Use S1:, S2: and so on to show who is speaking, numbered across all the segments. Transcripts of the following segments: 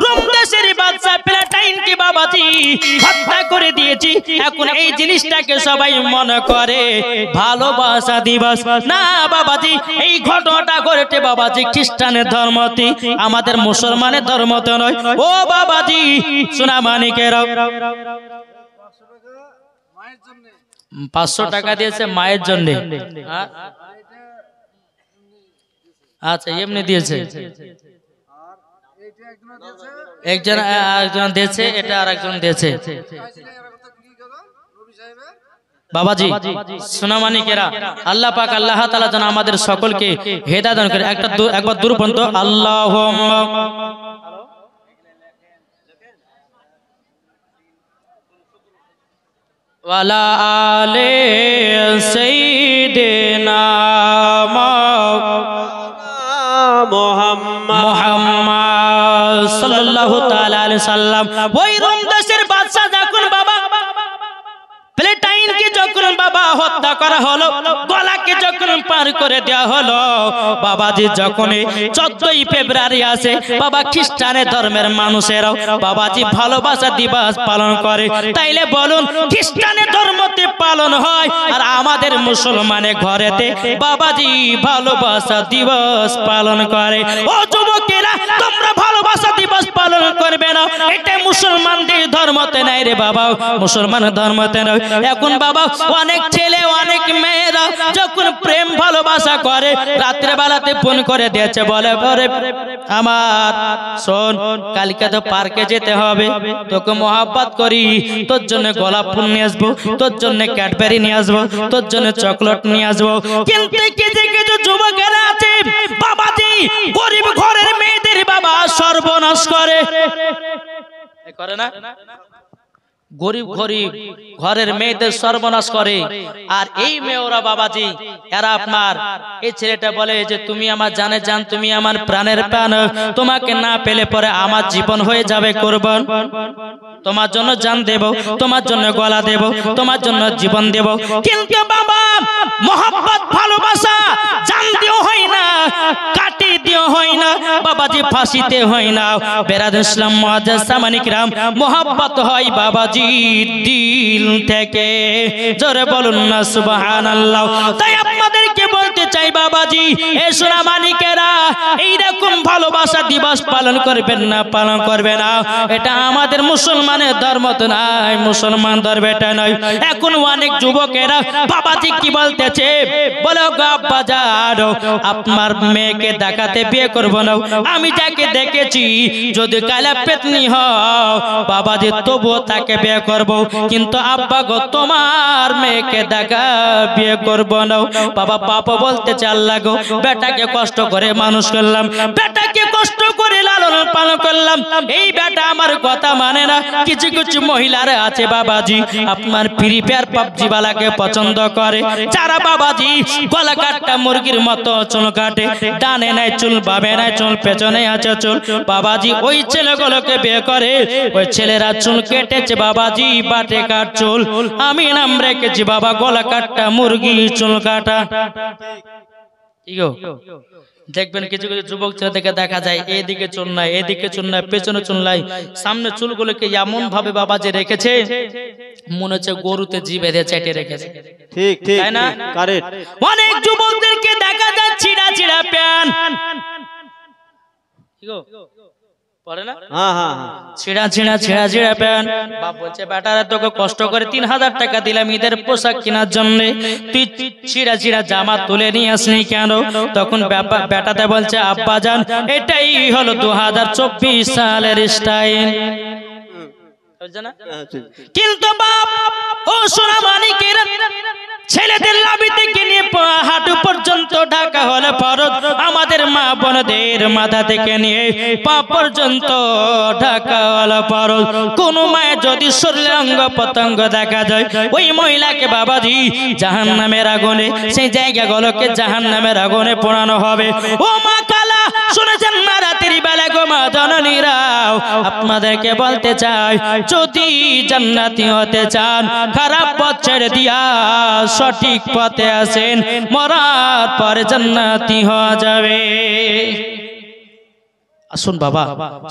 S1: Rome দেশের বাদশা প্লেটাইনকে বাবাজি হত্যা করে দিয়েছি। এখন এই জিনিসটাকে সবাই মনে করে ভালোবাসা দিবস। না বাবাজি, এই ঘটনাটা ঘটেছে বাবাজি খ্রিস্টানের ধর্মতে, আমাদের মুসলমানের ধর্মতে নয়। ও বাবাজি সোনা মানিকেরা, 500 টাকা দিয়েছে মায়ের জন্য। আচ্ছা, এমনি দিয়েছে, একজন দিয়েছে, এটা আর একজন দিয়েছে। বাবাজি সোনামানিকেরা, আল্লাহ পাক আল্লাহ তাআলা যেন আমাদের সকলকে হেদায়েত দান করে। একবার দূর পর্যন্ত আল্লাহুম্মা ওয়ালা আলে সাইয়্যিদিনা মুহাম্মদ সাল্লাল্লাহু তাআলা আলাইহি সাল্লাম। ওই রোম দেশের বাদশা যখন বাবা প্লেটাইনকে যখন বাবা হত্যা করা হলো, গলাকে যখন পার করে দেওয়া হলো, বাবাজি যখন 14ই ফেব্রুয়ারি আসে, বাবা খ্রিস্টানের ধর্মের মানুষেরাও বাবাজি ভালোবাসা দিবস পালন করে। তাইলে বলুন, খ্রিস্টানের ধর্মতে পালন হয় আর আমাদের মুসলমানের ঘরেতে বাবাজি ভালোবাসা দিবস পালন করে। ও যুবকেরা, তোমরা ভালোবাসা দিবস পালন করবে না, এটা মুসলমানদের ধর্মতে নাই রে বাবা, মুসলমান ধর্মতে নয়। এখন বাবা অনেক ছেলে অনেক মেয়েরা যখন প্রেম ভালোবাসা করে, রাত্রে বেলাতে ফোন করে দিয়েছে, বলে আমার শোন, কালকে তো পার্কে যেতে হবে, তোকে মহব্বত করি, তোর জন্য গোলাপ ফুল নিয়ে আসবো, তোর জন্য ক্যাডবেরি নিয়ে আসবো, তোর জন্য চকলেট নিয়ে আসবো। কিন্তু কিছু কিছু যুবকেরা আছে বাবাজি গরিব ঘরের মেয়েদের বাবা সর্বনাশ করে না, গরিব ঘরের মেয়েদের সর্বনাশ করে। আর এই মেয়েরা বাবাজি এরা আপনার, এই ছেলেটা বলে যে তুমি আমার জানে জান, তুমি আমার প্রাণের প্রাণ, তোমাকে না পেলে পরে আমার জীবন হয়ে যাবে কুরবান, তোমার জন্য জান দেব, তোমার জন্য গলা দেব, তোমার জন্য জীবন দেব। কিন্তু বাবা মোহাব্বত ভালোবাসা জান দিও হয় না, কাটি দিও হয় না, বাবাজি ফাঁসিতে হয় না। বেরাদর ইসলাম মুআজ্জাজ সামানিক রাম, মোহাব্বত হয় বাবাজি দিল থেকে। জোরে বলুন না সুবহানাল্লাহ। তাই আপনাদেরকে বলতে চাই বাবাজি, এ সোনা মানিকেরা, এইরকম ভালোবাসা দিবস পালন করবেন না, পালন করবে না। এটা আমাদের মুসলমানের ধর্ম তো নাই, মুসলমান ধর্ম এটা নয়। এখন অনেক যুবকেরা বাবাজি কি বলতেছে, বলো আব্বা যান, আপনার মেয়েকে দেখাতে বিয়ে করবো না, আমি যাকে দেখেছি যদি কালা পেতনি হও বাবাজি তবুও তাকে বিয়ে করব, কিন্তু আব্বা গো তোমার মেয়েকে দেখা বিয়ে করব না। বাবা বাবা বলতে চাল্লা গো, বেটাকে কষ্ট করে মানুষ করলাম, বেটাকে কষ্ট করে লালন পালন করলাম, এই বেটা আমার কথা মানে না। কিছু কিছু মহিলারা আছে বাবাজি আপনার ফ্রি ফায়ার পাবজি বালাকে পছন্দ করে, যারা বাবাজি গলা কাটটা মুরগির মতো চুল কাটে, ডানে নাই চুল, বামে নাই চুল, পেছনে আছে চুল, বাবাজি ওই ছেলেগুলোকে বিয়ে করে। ওই ছেলেরা চুল কেটেছে বাবাজি বাটে কাট চুল, আমি নাম রেখেছি বাবা গলা কাটটা মুরগি চুল কাটা। দেখবেন কিছু কিছু যুবক ছেলেদেরকে দেখা যায় এদিকে চুল নাই, এদিকে চুল নাই, পেছনে চুল নাই, সামনে চুলগুলোকে এমন ভাবে বাবাজি রেখেছে মনে হচ্ছে গরুতে জিভে দিয়ে চেটে রেখেছে। ঠিক ঠিক, তাই না? কারেক্ট। অনেক যুবকদেরকে দেখা যায় ছিড়া ছিড়া প্যান্ট, পরে না, ছিড়া ছিড়া ছিড়া ছিড়া প্যান্ট। বাপ বলছে বেটারা তোকে কষ্ট করে 3000 টাকা দিলাম ঈদের পোশাক কেনার জন্য, তুই ছিড়া ছিড়া জামা তুলে নিয়ে আসনি কেন? তখন বেটাতে বলছে আব্বা জান এটাই হলো 2024 সালের স্টাইল। কিন্তু বাপ ও সোনা মানিকেরা, ছেলেদের লাভি থেকে নিয়ে হাঁটু পর্যন্ত ঢাকা হলে ফরজ, আমাদের মা বোনদের মাথা থেকে নিয়ে পা পর্যন্ত ঢাকা হলে ফরজ। কোন মায়ের যদি শরীরের অঙ্গ প্রত্যঙ্গ দেখা যায় ওই মহিলাকে বাবাজি জাহান্নামের আগুনে, সেই জায়গাগুলোকে জাহান্নামের আগুনে পোড়ানো হবে। ও মা কালা শুনেছেন না রাতের বেলা গো মা জননীরাও, আপনাদেরকে বলতে চাই যদি জান্নাতি হতে চান খারাপ পথ ছেড়ে দিয়া সঠিক পথে আসেন, মরার পরে জান্নাতি হওয়া যাবে। আসুন বাবা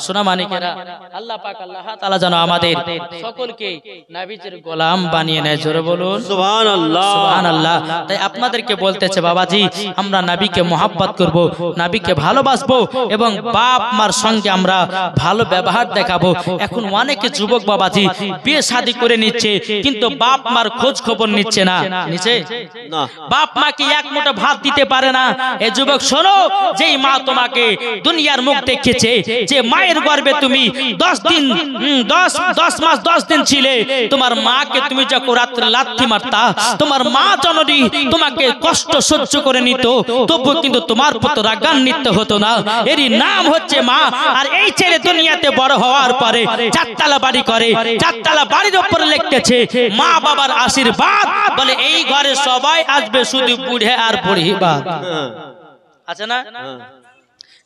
S1: সোনা মানিকেরা, আল্লাহ পাক আল্লাহ তাআলা যেন আমাদের সকলকে নবীজির গোলাম বানিয়ে নেয়। জোরে বলুন সুবহানাল্লাহ সুবহানাল্লাহ। তাই আপনাদেরকে বলতেছে বাবাজি, আমরা নবীকে মহব্বত করব, নবীকে ভালোবাসবো এবং বাপ মার সঙ্গে আমরা ভালো ব্যবহার দেখাবো। এখন অনেকে যুবক বাবাজি বিয়ে শাদী করে নিচ্ছে, কিন্তু বাপ মার খোঁজ খবর নিচ্ছে না, নিচ্ছে না। বাপ মাকে এক মুঠো ভাত দিতে পারে না। এই যুবক শোনো, যেই মা তোমাকে দুনিয়ার মুখ দেখেছে, যে মায়ের গর্ভে তুমি 10 দিন 10 মাস 10 দিন ছিলে, তোমার মাকে তুমি যখন রাত্রে লাথি মারতা, তোমার মা জননী তোমাকে কষ্ট সহ্য করে নিত, তবু কিন্তু তোমার প্রতি রাগান্বিত হতো না। এরই নাম হচ্ছে মা। আর এই ছেলে দুনিয়াতে বড় হওয়ার পরে 4 তলা বাড়ি করে, 4 তলা বাড়ির উপরে লিখতেছে মা বাবার আশীর্বাদ, বলে এই ঘরে সবাই আসবে শুধু বুড়ে আর বুড়ি বাদ। আছে না?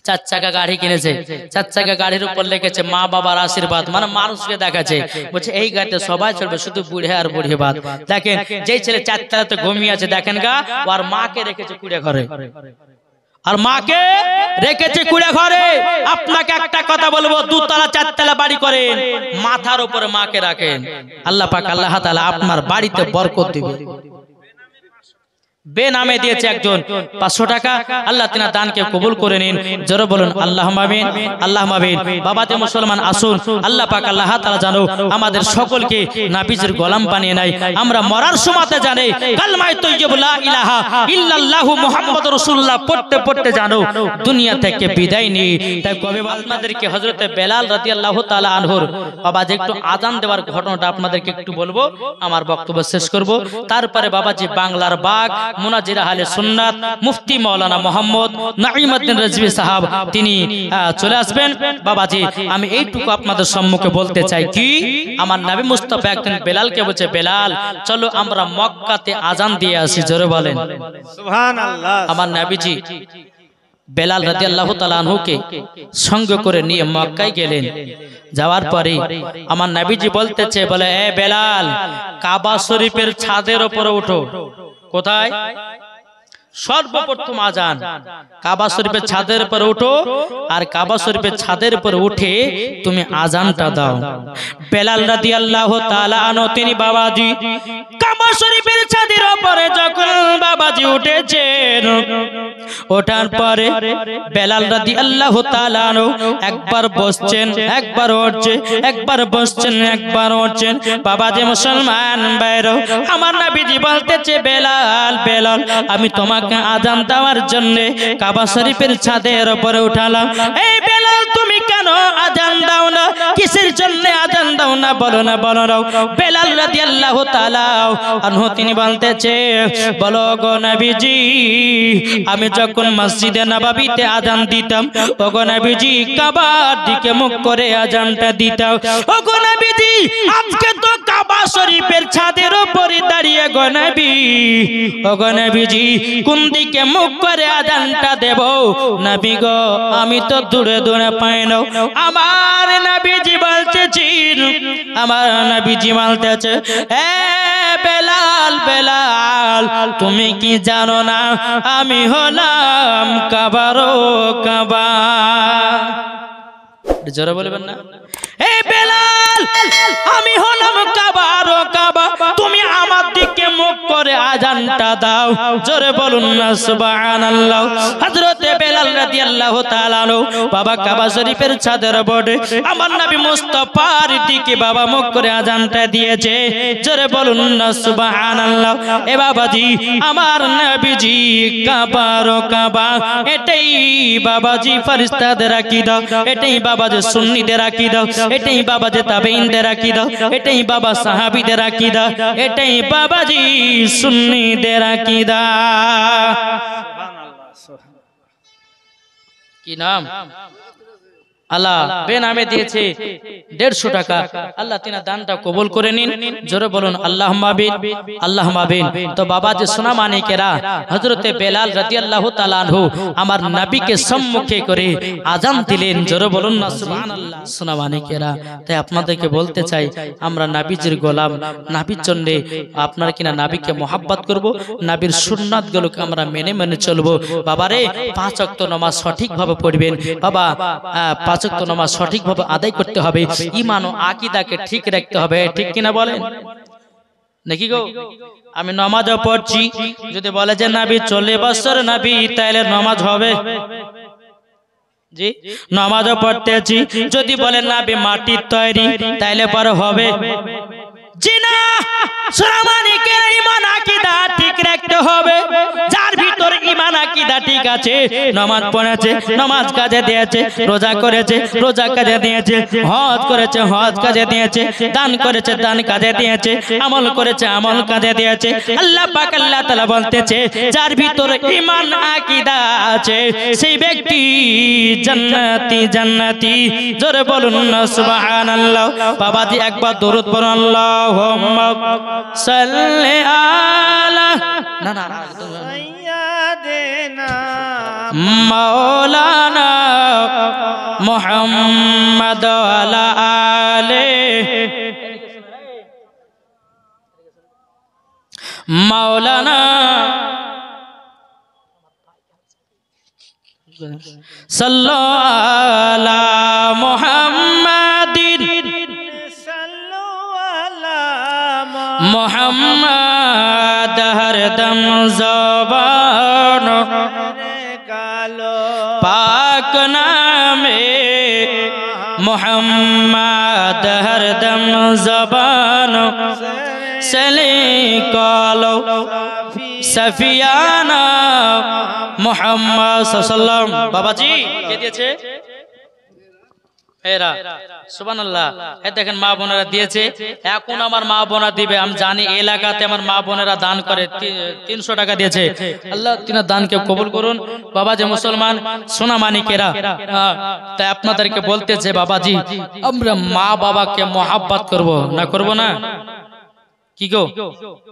S1: 4 চাকা গাড়ি কিনেছে, 4 চাকা গাড়ির উপর লিখেছে মা বাবার আশীর্বাদ, মানে মানুষকে দেখাচ্ছে, বলছে এই গাড়িতে সবাই চলবে শুধু বুড়ে আর বুড়ি বাদ। দেখেন যেই ছেলে 4 তলাতে ঘুমিয়ে আছে, দেখেন গা, আর মাকে রেখেছে কুড়ে ঘরে, আর মাকে রেখেছে কুড়ে ঘরে। আপনাকে একটা কথা বলবো, 2 তলা 4 তলা বাড়ি করেন, মাথার উপরে মাকে রাখেন, আল্লাহ পাক আল্লাহ তাআলা আপনার বাড়িতে বরকত দিবে। বেনামে দিয়েছে একজন 500 টাকা, আল্লাহ তিনার দানকে কবুল করে নিন। জোরে বলুন আল্লাহুম্মা আমিন আল্লাহুম্মা আমিন। বাবাতে মুসলমান আসুন, আল্লাহ পাক আল্লাহ তাআলা জানো আমাদের সকলকে নবীজির গোলাম বানিয়ে নেয়। আমরা মরার সময়তে জানে কালমায়ে তাইয়্যিবা লা ইলাহা ইল্লাল্লাহু মুহাম্মাদুর রাসূলুল্লাহ পড়তে পড়তে জানো দুনিয়া থেকে বিদায় নিই। তাই কবে আপনাদেরকে হযরতে বেলাল রাদিয়াল্লাহু তাআলা আনহুর বাবাজি একটু আযান দেওয়ার ঘটনাটা আপনাদেরকে একটু বলবো, আমার বক্তব্য শেষ করব। তারপরে বাবাজি বাংলার বাগ মুনাজির আহলে সুন্নাত মুফতি মাওলানা মোহাম্মদ নাঈমউদ্দিন রাজভী সাহেব তিনি চলে আসবেন। বাবাজি আমি এইটুকু আপনাদের সম্মুখে বলতে চাই কি, আমার নবী মুস্তাফা একদিন বেলালকে বলছে, বেলাল চলো আমরা মক্কাতে আযান দিয়ে আসি। জোরে বলেন সুবহানাল্লাহ। আমার নবীজি বেলাল রাদিয়াল্লাহু তাআলা আনহুকে সঙ্গে করে নিয়ে মক্কায় গেলেন। যাওয়ার পরে আমার নবীজি বলতেছে, বলে এ বেলাল, কাবা শরীফের ছাদের উপরে ওঠো। কোথায়? সর্বপ্রথম আযান কাবা শরীফের ছাদের উপর উঠো, আর কাবা শরীফের ছাদের উপর উঠে তুমি আযানটা দাও। বেলাল রাদিয়াল্লাহু তাআলা আনহু তিনি বাবাজি কাবা শরীফের ছাদের উপরে যখন বাবাজি উঠেছেন, ওঠার পরে বেলাল রাদিয়াল্লাহু তাআলা আনহু একবার বসছেন, একবার উঠছেন, একবার বসছেন, একবার উঠছেন। বাবাজি মুসলমান ভাইরা, আমার নবীজি বলতেছে, বেলাল বেলাল আমি তোমাকে আযান দেওয়ার জন্য কাবা শরীফের ছাদের উপরে উঠালাম। এই বেলাল তুমি কেন আযান দাও না? কিসের জন্য আযান দাও না? বলো না, বলো না। বেলাল রাদিয়াল্লাহু তাআলা আনহু তিনি বলতেছে, বলো গো নবীজি, আমি যখন মসজিদে নববীতে আযান দিতাম, ও গো নবীজি কাবার দিকে মুখ করে আযানটা দিতাম। ও গো নবীজি আজকে তো কাবা শরীফের ছাদের উপরে দাঁড়িয়ে গো নবী, ও গো নবীজি কোন দিকে মুখ করে আযানটা দেব? নবী গো আমি তো দূরে দূরে পাই না। আমার নবীজি বলতেছি, আমার নবীজি বলতেছে, এ বেলাল বেলাল তুমি কি জানো না আমি হলাম কাবারো কাবা? জোরে বলবেন না? এ বেলাল আমি হলাম কাবারো কাবা, তুমি আমার দিকে মুখ করে আযানটা দাও। জোরে বলুন না সুবহানাল্লাহ। হযরতে বেলাল রাদিয়াল্লাহু তাআলা আনহু বাবা কাবা শরীফের ছাদের উপরে আমার নবী মুস্তাফার দিকে বাবা মুখ করে আযানটা দিয়েছে। জোরে বলুন না সুবহানাল্লাহ। এ বাবাজি আমার নবীজি কাবারো কাবা, এটাই বাবাজি ফেরেশতাদের আকীদা, এটাই বাবাজি সুন্নিদের আকীদা, এটাই বাবাজি তাবেঈনদের আকীদা, এটাই বাবা সাহাবীদের আকীদা, এটাই বাবাজি সুন্নিদের আকীদা। সুবহানাল্লাহ। কি নাম? আল্লাহ বেনামে দিয়েছে 150 টাকা, আল্লাহ তিনার দানটা কবুল করে নিন। জোরে বলুন আল্লাহুম্মা আমিন, আল্লাহুম্মা আমিন। তো বাবা যে সোনা মানিকেরা, হযরতে বেলাল রাদিয়াল্লাহু তাআলা আনহু আমার নবীকে সম্মুখে করে আযান দিলেন। জোরে বলুন না সুবহানাল্লাহ। সোনা মানিকেরা, তাই আপনাদেরকে বলতে চাই, আমরা নবীজির গোলাম, নবীর জন্য আপনারা কিনা নবীকে মহব্বত করব, নবীর সুন্নাতগুলোকে আমরা মেনে মেনে চলবো। বাবারে 5 ওয়াক্ত নামাজ সঠিকভাবে পড়বেন বাবা, 5 ওয়াক্ত নামাজ সঠিকভাবে আদায় করতে হবে, ঈমান ও আকীদাকে ঠিক রাখতে হবে, ঠিক কিনা বলেন নাকি গো? আমি নামাজও পড়ছি, যদি বলে যে নবী 40 বছর নবী, তাহলে নামাজ হবে? জি, নামাজও পড়তেছি, যদি বলে নবী মাটির তৈরি, তাহলে পরে হবে? জি না, সোনা মানিকের ঈমান আকীদা ঠিক রাখতে হবে। যার ভিতর ঈমান আকীদা ঠিক আছে, নামাজ পড়েছে, নামাজ কাজে দিয়েছে, রোজা করেছে, রোজা কাজে দিয়েছে, হজ করেছে, হজ কাজে দিয়েছে, দান করেছে, দান কাজে দিয়েছে, আমল করেছে, আমল কাজে দিয়েছে। আল্লাহ পাক আল্লাহ তাআলা বলতেছে, যার ভিতর ঈমান আকীদা আছে সেই ব্যক্তি জান্নাতি জান্নাতি। জোরে বলুন না সুবহানাল্লাহ। বাবাজি একবার দরুদ পড়ুন, আল্লাহুম্মা সাল্লি আলা না না সাইয়্যিদিনা মাওলানা মুহাম্মদ ওয়া আলিহি মাওলানা সাল্লাল্লাহু আলা মুহাম্মাদিন মোহাম্মদ হরদম জবান পাক নামে মোহাম্মদ হরদম জবান সলে কালো সফিয়ানা মোহাম্মদ সাল্লাল্লাহু আলাইহি ওয়াসাল্লাম। বাবাজি কে দিয়েছে? এরা সুবহানাল্লাহ। এই দেখেন মা বোনেরা দিয়েছে, এখন আমার মা বোনেরা দিবে। আমি জানি এলাকাতে আমার মা বোনেরা দান করে, 300 টাকা দিয়েছে। আল্লাহ তিনার দানকে কবুল করুন। বাবা যে মুসলমান সোনা মানিকেরা, তাই আপনাদেরকে বলতেছে বাবাজি, আমরা মা বাবাকে মহব্বত করব না, করব না? কি গো,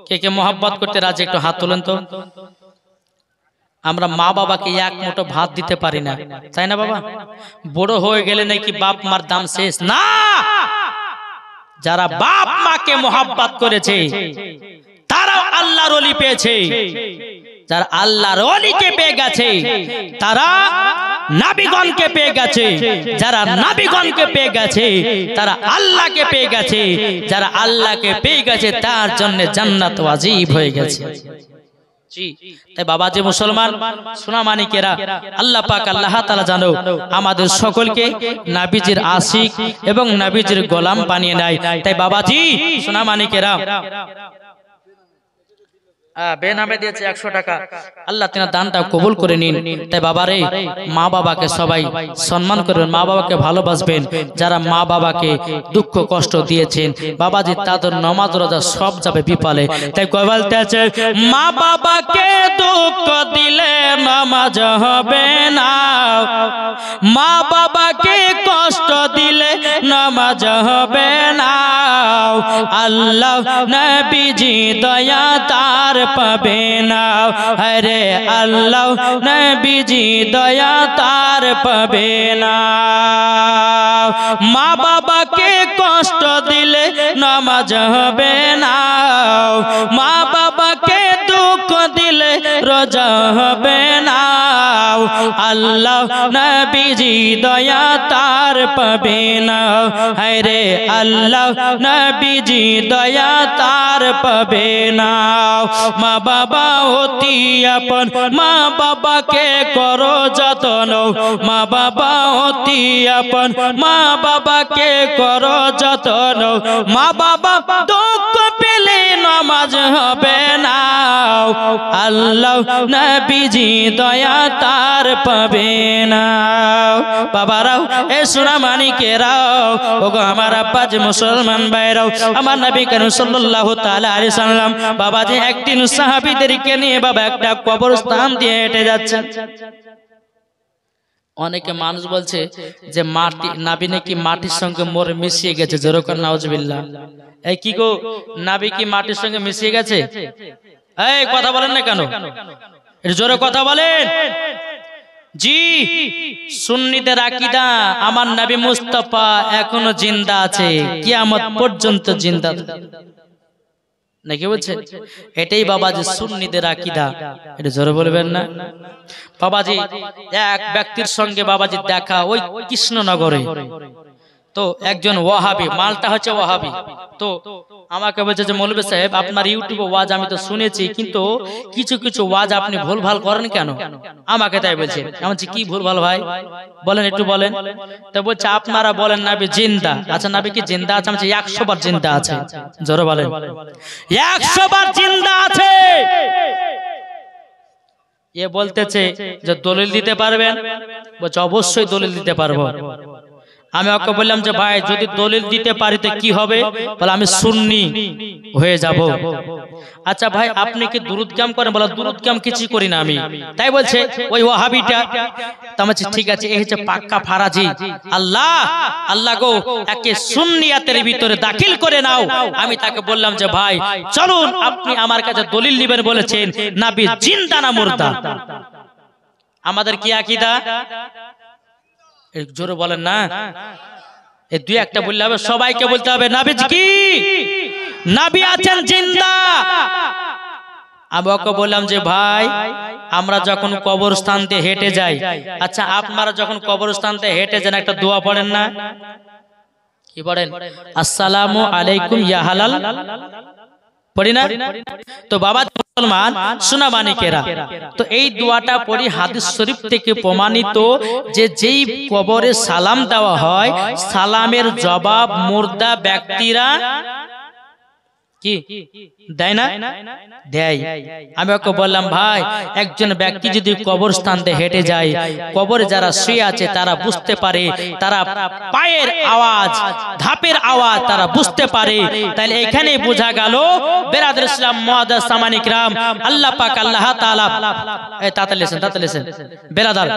S1: কে কে মহব্বত করতে রাজি একটু হাত তোলেন তো। আমরা মা বাবাকে এক মুঠো ভাত দিতে পারি না, তাই না বাবা? বড় হয়ে গেলে নাকি বাপ মার দাম শেষ না। যারা বাপ মাকে মহব্বত করেছে তারাও আল্লাহর ওলি পেয়েছে। যারা আল্লাহর ওলিকে পেয়ে গেছে তারা নবীগণকে পেয়ে গেছে। যারা নবীগণকে পেয়ে গেছে তারা আল্লাহকে পেয়ে গেছে। যারা আল্লাহকে পেয়ে গেছে তার জন্য জান্নাত ওয়াজিব হয়ে গেছে। তাই বাবা যে মুসলমান সোনা মানিকেরা, আল্লাহ পাক আল্লাহ তাআলা জানো আমাদের সকলকে নবীজির আশিক এবং নবীজির গোলাম বানিয়ে নেয়। তাই বাবাজি সোনা মানিকেরা বেনামে দিয়েছে 100 টাকা, আল্লাহ তিনার দানটা কবুল করে নিন। তাই বাবারে মা বাবাকে সবাই সম্মান করবেন, মা বাবাকে ভালোবাসবেন। যারা মা বাবাকে দুঃখ কষ্ট দিয়েছেন বাবাজি তাদের নামাজ রোজা সব যাবে বিপালে। তাই কই বলতে আছে, মা বাবাকে দুঃখ দিলে নামাজ হবে না, মা বাবাকে কষ্ট দিলে নামাজ হবে না। আল্লাহ নবীজি দয়া তার পাবে না, হরে আল্লাহ নবীজি দয়া তার পাবে না। মা বাবাকে কষ্ট দিলে নামাজ হবে না, মা বাবাকে দুঃখ দিলে রোজা হবে না। আল্লাহ নবীজি দয়া তার পাবে না, হরে আল্লাহ নবীজি দয়া তার পাবে না। মা বাবা অতি আপন, মা বাবাকে করো যত্ন, মা বাবা অতি আপন, মা বাবাকে করো যত্ন। মা বাবা দুঃখ পেলে নামাজ হবে না, আল্লাহ নবীজি দয়া তার পাবে না। বাবারাও এ সোনা মানিকেরাও, ওগো আমার আব্বাজ মুসলমান ভাইরাও, আমার নবী করিম সাল্লাল্লাহু তাআলা আলাইহি সাল্লাম বাবাজি একদিন সাহাবীদেরকে নিয়ে বাবা একটা কবরস্থান দিয়ে হেঁটে যাচ্ছেন। অনেকে মানুষ বলছে যে মাটি নাবি নাকি মাটির সঙ্গে মোর মিশিয়ে গেছে, যেরকম নাউজুবিল্লাহ। এই কি গো, নাবি কি মাটির সঙ্গে মিশিয়ে গেছে? এই কথা বলেন না কেন? জোরে কথা বলেন। জি, সুন্নিদের আকীদা আমার নবী মুস্তাফা এখনো জিন্দা আছে, কিয়ামত পর্যন্ত জিন্দা নাকি বলছে? এটাই বাবাজি সুন্নিদের আকীদা। এটা জোরে বলবেন না? বাবাজি এক ব্যক্তির সঙ্গে বাবাজি দেখা ওই কৃষ্ণনগরে। তো একজন ওয়াহাবি, মালটা হচ্ছে ওয়াহাবি, তো আমাকে বলছে যে মৌলভী সাহেব আপনার ইউটিউবে ওয়াজ আমি তো শুনেছি, কিন্তু কিছু কিছু ওয়াজ আপনি ভুলভাল করেন কেন? আমাকে তাই বলছে। আমি বলছি কি ভুলভাল ভাই বলেন, একটু বলেন। তো বলছে আপনারা বলেন নবী জিন্দা। আচ্ছা নবী কি জিন্দা আছে? আমি বলছি 100 বার জিন্দা আছে। জোরে বলেন 100 বার জিন্দা আছে। এ বলতেছে যে দলিল দিতে পারবেন? বলছে অবশ্যই দলিল দিতে পারবো। আমি ওকে বললাম যে ভাই যদি দলিল দিতে পারি তো কি হবে? বলে আমি সুন্নি হয়ে যাব। আচ্ছা ভাই আপনি কি দুরূদ কাম করেন? বলে দুরূদ কাম কিছু করি না আমি। তাই বলছে ওই ওয়াহাবিটা। তো আমি বলছি ঠিক আছে, এই হচ্ছে পাক্কা ফারাজি। আল্লাহ আল্লাহ গো একে সুন্নিয়াতের ভিতরে দাখিল করে নাও। আমি তাকে বললাম যে ভাই চলুন আপনি আমার কাছে দলিল দিবেন, বলেছেন নবী জিন্দা না মুর্দা। আমাদের কি আকীদা? জোরে বলেন না। এই দুই একটা বললে হবে? সবাইকে বলতে হবে নবী কি নবী আছেন জিন্দা। আমি ওকে বললাম যে ভাই আমরা যখন কবরস্থান দিয়ে হেঁটে যাই, আচ্ছা আপনারা যখন কবরস্থান দিয়ে হেঁটে যান একটা দোয়া পড়েন না? কি পড়েন? আসসালামু আলাইকুম ইয়া হালাল পড়ি না? তো বাবা মুসলমান সোনা মানিকেরা, তো এই দোয়াটা পড়ি হাদিস শরীফ থেকে প্রমাণিত যে যেই কবরে সালাম দেওয়া হয়, সালামের জবাব মুর্দা ব্যক্তিরা কি দেয় না? দেয়। আমি ওকে বললাম ভাই একজন ব্যক্তি যদি কবরস্থান দিয়ে হেঁটে যায়, কবরে যারা শুয়ে আছে তারা বুঝতে পারে, তারা পায়ের আওয়াজ ধাপের আওয়াজ তারা বুঝতে পারে। তাহলে এখানে বোঝা গেল বেরাদর ইসলাম মুআদ্দাস সামানিক রাম, আল্লাহ পাক আল্লাহ তাআলা এই তাতালেছেন বেরাদার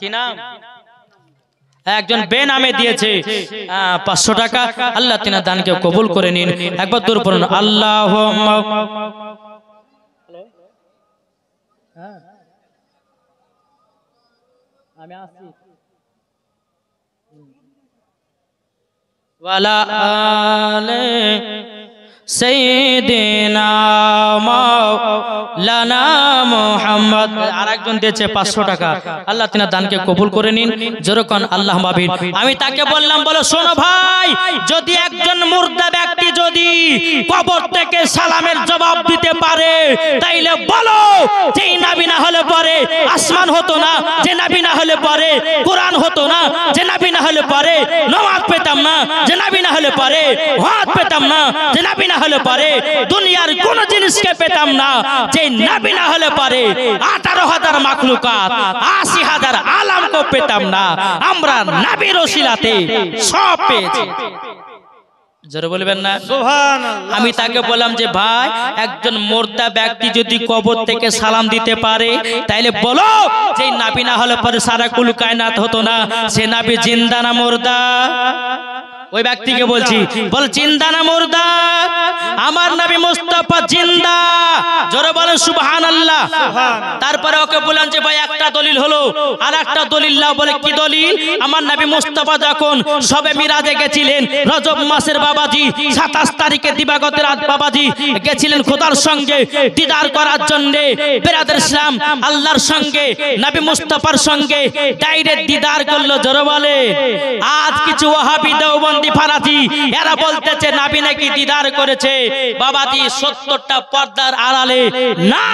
S1: কি নাম একজন বেনামে দিয়েছে 500 টাকা। আল্লাহ তিনার দানকে কবুল করে নিন। একবার দূর পড়ুন আল্লাহুম্মা। আমি আসছি ওয়ালা আলে সাইয়্যিদিনা মাওলানা মুহাম্মদ। আরেকজন দিয়েছে 500 টাকা। আল্লাহ তিনার দানকে কবুল করে নিন। যেরকম আল্লাহ মাবিন। আমি তাকে বললাম বলো শোনো ভাই, যদি একজন মুর্দা ব্যক্তি যদি কবর থেকে সালামের জবাব দিতে পারে তাইলে বলো যে নবী না হলে পরে আসমান হতো না, যে নবী না হলে পরে কোরআন হতো না, যে নবী না হলে পরে নামাজ পেতাম না, যে নবী না হলে পরে হাত পেতাম না, যে নবী না হলে পরে দুনিয়ার কোন জিনিসকে পেতাম না, যে নবী না হলে পরে 18,000 মাখলুকাত 80,000 আলামকে পেতাম না। আমরা নবীর ওসিলাতে সব পেয়েছি। জোরে বলবেন না সুবহানাল্লাহ। আমি তাকে বললাম যে ভাই একজন মুর্দা ব্যক্তি যদি কবর থেকে সালাম দিতে পারে তাইলে বলো যে নবী না হলে পরে সারা কুল কায়নাত হতো না, সে নবী জিন্দা না মুর্দা? ওই ব্যক্তিকে বলছি বল জিন্দা না মুর্দা? আমার নবী মুস্তাফা জিন্দা। জোরে বলেন সুবহানাল্লাহ। তারপরে ওকে বললাম যে ভাই একটা দলিল হলো, আর একটা দলিল নাও। বলে কি দলিল? আমার নবী মুস্তাফা যখন সবে মিরাজে গেছিলেন রজব মাসের বাবাজি 27 তারিখে দিবাগত রাত বাবাজি গেছিলেন খোদার সঙ্গে দিদার করার জন্য। বেরাদর ইসলাম আল্লাহর সঙ্গে নবী মুস্তাফার সঙ্গে ডাইরেক্ট দিদার করলো। জোরে বলে আজ কিছু ওয়াহাবি দেওবন্দি ফারাজি এরা বলতেছে নবী নাকি দিদার করেছে বাবাজি 70টা পর্দার আড়ালে। না,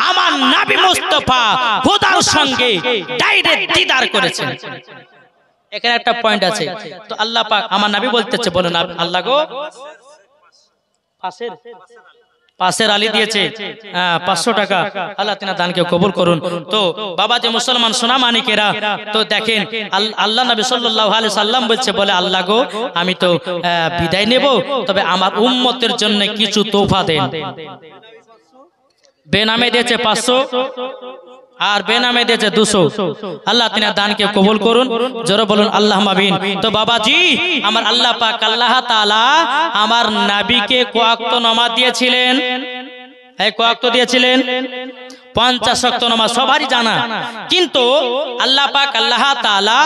S1: আমার নবী মুস্তাফা খোদার সঙ্গে ডাইরেক্ট দিদার করেছে। এখানে একটা পয়েন্ট আছে। তো আল্লাহ পাক আমার নবী বলতেছে বলেন আল্লাহ গো পাশের আলী দিয়েছে 500 টাকা। আল্লাহ তিনার দানকে কবুল করুন। তো বাবাজি মুসলমান সোনা মানিকেরা, তো দেখেন আল্লাহ নবী সাল্লাল্লাহু আলাইহি সাল্লাম বলছে বলে আল্লাহ গো আমি তো বিদায় নেব, তবে আমার উম্মতের জন্য কিছু তোফা দেন। বেনামে দিয়েছে 500। আর বেনামে দিয়েছে 200। আল্লাহ তিনার দানকে কবুল করুন, জোরে বলুন আল্লাহুম্মা আমিন। তো বাবাজি আমার আল্লাহ পাক আল্লাহ তাআলা আমার নবীকে কয়েকটা নামাজ দিয়েছিলেন, এই কয়েকটা দিয়েছিলেন 50 ওয়াক্ত নামাজ সবারই জানা। কিন্তু আল্লাহ পাক আল্লাহ তাআলা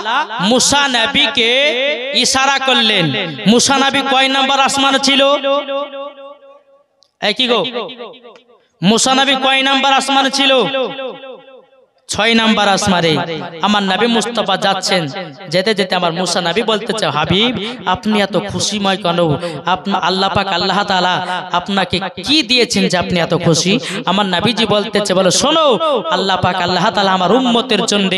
S1: মুসা নবীকে ইশারা করলেন। মুসা নবী কয় নাম্বার আসমানে ছিল? এই কি গো, মুসা নবী কয় নাম্বার আসমানে ছিল? 6 নাম্বার আসমানে। আমার নবী মুস্তাফা যাচ্ছেন, যেতে যেতে আমার মুসা নবী বলতেছে, হাবিব আপনি এত খুশিময় কেন? আপনি আল্লাহ পাক আল্লাহ তাআলা আপনাকে কি দিয়েছেন যে আপনি এত খুশি? আমার নবীজি বলতেছে, বলো শোনো, আল্লাহ পাক আল্লাহ তাআলা আমার উম্মতের জন্য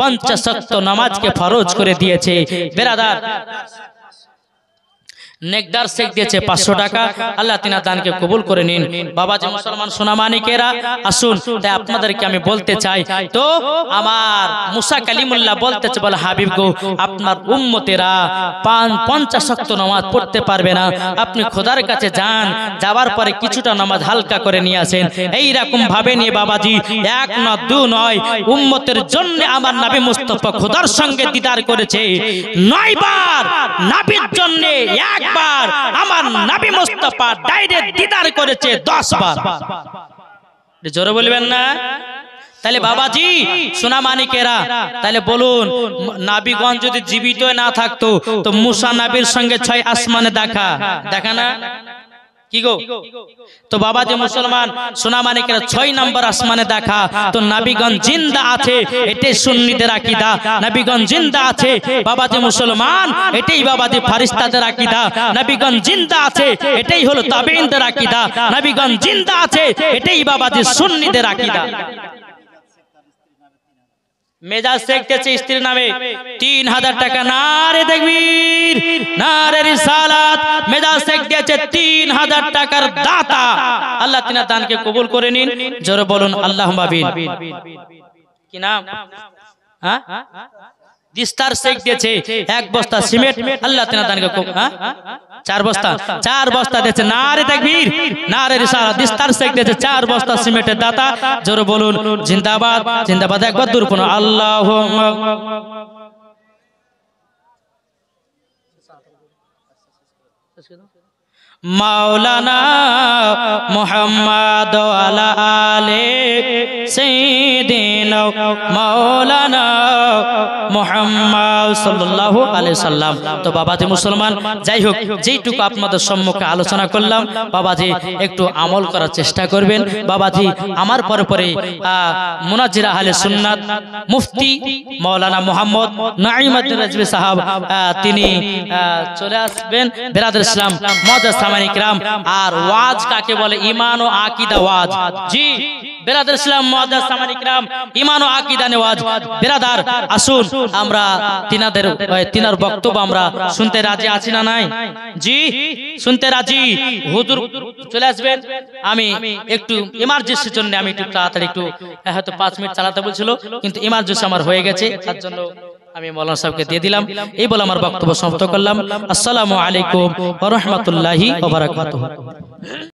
S1: 50 ওয়াক্ত নামাজকে ফরজ করে দিয়েছে। বেরাদার নেকদার শেখ দিয়েছে 500 টাকা। আল্লাহ তিনার দানকে কবুল করে নিন। বাবাজি মুসলমান সোনামানিকেরা আসুন, তাই আপনাদেরকে আমি বলতে চাই, তো আমার মুসা কালিমুল্লাহ বলতেছে, বলে হাবিব গো আপনার উম্মতেরা 50 ওয়াক্ত নামাজ পড়তে পারবে না, আপনি খোদার কাছে যান, যাওয়ার পরে কিছুটা নামাজ হালকা করে নিয়ে আসেন। এই রকম ভাবে নিয়ে বাবাজি 1 না 2 নয়, উম্মতের জন্য আমার নবী মুস্তাফা খোদার সঙ্গে দিদার করেছে 9 বার। নবীর জন্য 1 বার, আমার নবী মুস্তাফা ডাইরেক্ট দিদার করেছে 10 বার। জোরে বলবেন না? তাহলে বাবাজি সোনামানিকেরা, তাহলে বলুন নবীগণ যদি জীবিত না থাকতো তো মুসা নবীর সঙ্গে 6 আসমানে দেখা না কি গো? তো বাবাজি মুসলমান সোনামানিকেরা 6 নাম্বার আসমানে দেখা, তো নবীগণ জিন্দা আছে, এটাই সুন্নিদের আকীদা। নবীগণ জিন্দা আছে বাবাজি মুসলমান, এটাই বাবাজি ফেরেশতাদের আকীদা। নবীগণ জিন্দা আছে, এটাই হলো তাবেঈনদের আকীদা। নবীগণ জিন্দা আছে, এটাই বাবাজি সুন্নিদের আকীদা। মেজাজ শেখ দিয়েছে স্ত্রীর নামে 3000 টাকা। নারে তাকবীর, নারে রিসালাত। মেজাজ শেখ দিয়েছে 3000 টাকার দাতা। আল্লাহ তিনার দানকে কবুল করে নিন, জোরে বলুন আল্লাহুম্মা আমিন। কি নাম? হ্যাঁ, দিস্তার শেখ দিয়েছে 1 বস্তা সিমেন্ট। আল্লাহ তিনার দানকে 4 বস্তা দিয়েছে। নারে তাকবীর, নারে রিসালাত। দিস্তার শেখ দিয়েছে 4 বস্তা সিমেন্টের দাতা। জোরে বলুন জিন্দাবাদ, জিন্দাবাদ। একবার দূর পড়ুন আল্লাহুম্মা। মাওলানা মুহাম্মদ ওয়ালা আলে সাইয়্যিদিনা মাওলানা মুহাম্মদ সাল্লাল্লাহু আলাইহি সাল্লাম। তো বাবাজি মুসলমান, যাই হোক যেইটুকু আপনাদের সম্মুখে আলোচনা করলাম, বাবাজি একটু আমল করার চেষ্টা করবেন। বাবাজি আমার পরে পরে মুনাজ্জির আহলে সুন্নাত মুফতি মাওলানা মুহাম্মদ নাঈমউদ্দিন রাজভী সাহেব তিনি চলে আসবেন। বিরাদর ইসলাম মুআজ্জাজ সামানি کرام। আর ওয়াজ কাকে বলে? ঈমান ও আকীদা ওয়াজ। জি বিরাদর ইসলাম মুআজ্জাজ সামানি کرام, ঈমান ও আকীদা ওয়াজ। বিরাদার আসুন আমরা তিনার বক্তব্য আমরা শুনতে রাজি আছি না নাই? জি শুনতে রাজি। হুজুর চলে আসবেন। আমি একটু ইমার্জেন্সির জন্য আমি একটু তাড়াতাড়ি একটু হয়তো 5 মিনিট চালাতে বলছিল, কিন্তু ইমার্জেন্সি আমার হয়ে গেছে, তার জন্য আমি মাওলানা সাহেবকে দিয়ে দিলাম। এই বলে আমার বক্তব্য সমাপ্ত করলাম। আসসালামু আলাইকুম ওয়া রাহমাতুল্লাহি ওয়া বারাকাতুহু।